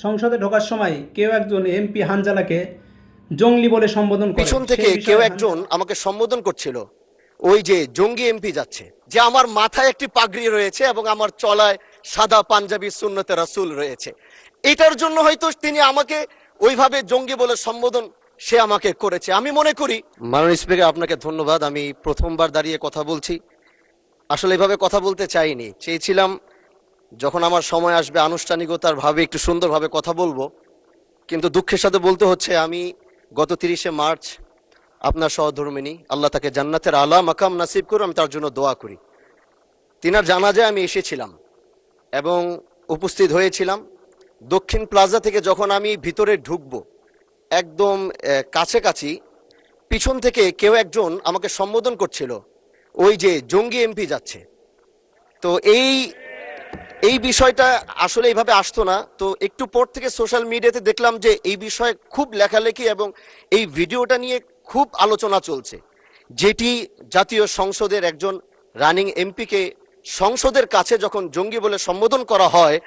সংসদে ঢোকার সময় কেউ একজন এমপি হানজালাকে জঙ্গলি বলে সম্বোধন করে। পিছন থেকে কেউ একজন আমাকে সম্বোধন করছিল, ওই যে জঙ্গি এমপি যাচ্ছে, যে আমার মাথায় একটি পাগড়ি রয়েছে এবং আমার চলায় সাদা পাঞ্জাবি সুন্নতে রাসূল রয়েছে। এটার জন্য হয়তো তিনি আমাকে ওইভাবে জঙ্গি বলে সম্বোধন সে আমাকে করেছে। আমি মনে করি, মাননীয় স্পিকার আপনাকে ধন্যবাদ। আমি প্রথমবার দাঁড়িয়ে কথা বলছি, আসলে এভাবে কথা বলতে চাইনি, চেয়েছিলাম যখন আমার সময় আসবে আনুষ্ঠানিকতার ভাবে একটু সুন্দরভাবে কথা বলবো। কিন্তু দুঃখের সাথে বলতে হচ্ছে, আমি গত 30শে মার্চ আপনার সহধর্মিনী, আল্লাহ তাকে জান্নাতের আলা মাকাম নাসিব করুন, আমি তার জন্য দোয়া করি। তিনার জানাজায় আমি এসেছিলাম এবং উপস্থিত হয়েছিলাম। দক্ষিণ প্লাজা থেকে যখন আমি ভিতরে ঢুকবো, একদম কাছাকাছি পিছন থেকে কেউ একজন আমাকে সম্বোধন করছিল, ওই যে জঙ্গি এমপি যাচ্ছে। তো এই বিষয়টা আসলে এইভাবে আসতো না। তো একটু পর থেকে সোশ্যাল মিডিয়াতে দেখলাম যে এই বিষয়ে খুব লেখালেখি এবং এই ভিডিওটা নিয়ে খুব আলোচনা চলছে, যেটি জাতীয় সংসদের একজন রানিং এমপিকে সংসদের কাছে যখন জঙ্গি বলে সম্বোধন করা হয়,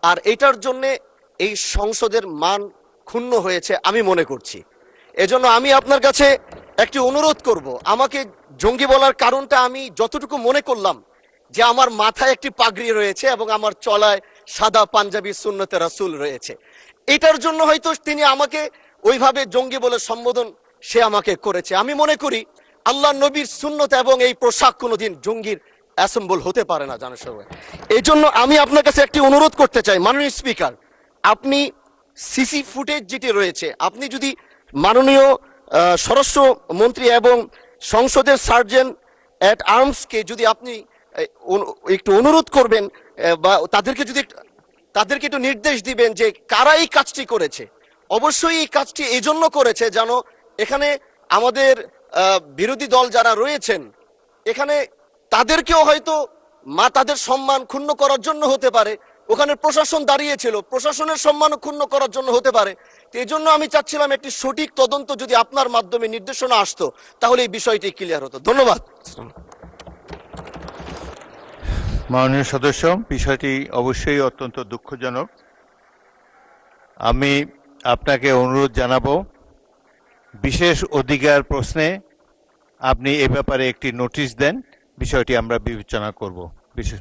আর এটার জন্যে এই সংসদের মান ক্ষুণ্ণ হয়েছে আমি মনে করছি। এজন্য আমি আপনার কাছে একটি অনুরোধ করব, আমাকে জঙ্গি বলার কারণটা আমি যতটুকু মনে করলাম যে আমার মাথায় একটি পাগড়ি রয়েছে এবং আমার চলায় সাদা পাঞ্জাবি সুন্নতে রাসূল রয়েছে। এটার জন্য হয়তো তিনি আমাকে ওইভাবে জঙ্গি বলে সম্বোধন সে আমাকে করেছে। আমি মনে করি আল্লাহ নবীর সুন্নত এবং এই পোশাক কোনোদিন জঙ্গির অ্যাসেম্বল হতে পারে না জানার সময়। এই জন্য আমি আপনার কাছে একটি অনুরোধ করতে চাই, মাননীয় স্পিকার, আপনি সিসি ফুটেজ যেটি রয়েছে, আপনি যদি মাননীয় স্বরাষ্ট্র মন্ত্রী এবং সংসদের সার্জেন্ট অ্যাট আর্মসকে যদি আপনি একটু অনুরোধ করবেন, বা তাদেরকে একটু নির্দেশ দিবেন যে কারা এই কাজটি করেছে। অবশ্যই এই কাজটি এই জন্য করেছে যেন এখানে আমাদের বিরোধী দল যারা রয়েছেন, এখানে তাদেরকেও হয়তো তাদের সম্মান ক্ষুণ্ণ করার জন্য হতে পারে। ওখানে প্রশাসন দাঁড়িয়েছিল, প্রশাসনের সম্মান ক্ষুণ্ণ করার জন্য হতে পারে। এই জন্য আমি চাচ্ছিলাম একটি সঠিক তদন্ত যদি আপনার মাধ্যমে নির্দেশনা আসতো, তাহলে এই বিষয়টি ক্লিয়ার হতো। ধন্যবাদ। মাননীয় সদস্য, বিষয়টি অবশ্যই অত্যন্ত দুঃখজনক। আমি আপনাকে অনুরোধ জানাবো, বিশেষ অধিকার প্রশ্নে আপনি এ ব্যাপারে একটি নোটিশ দেন, বিষয়টি আমরা বিবেচনা করব। বিশেষ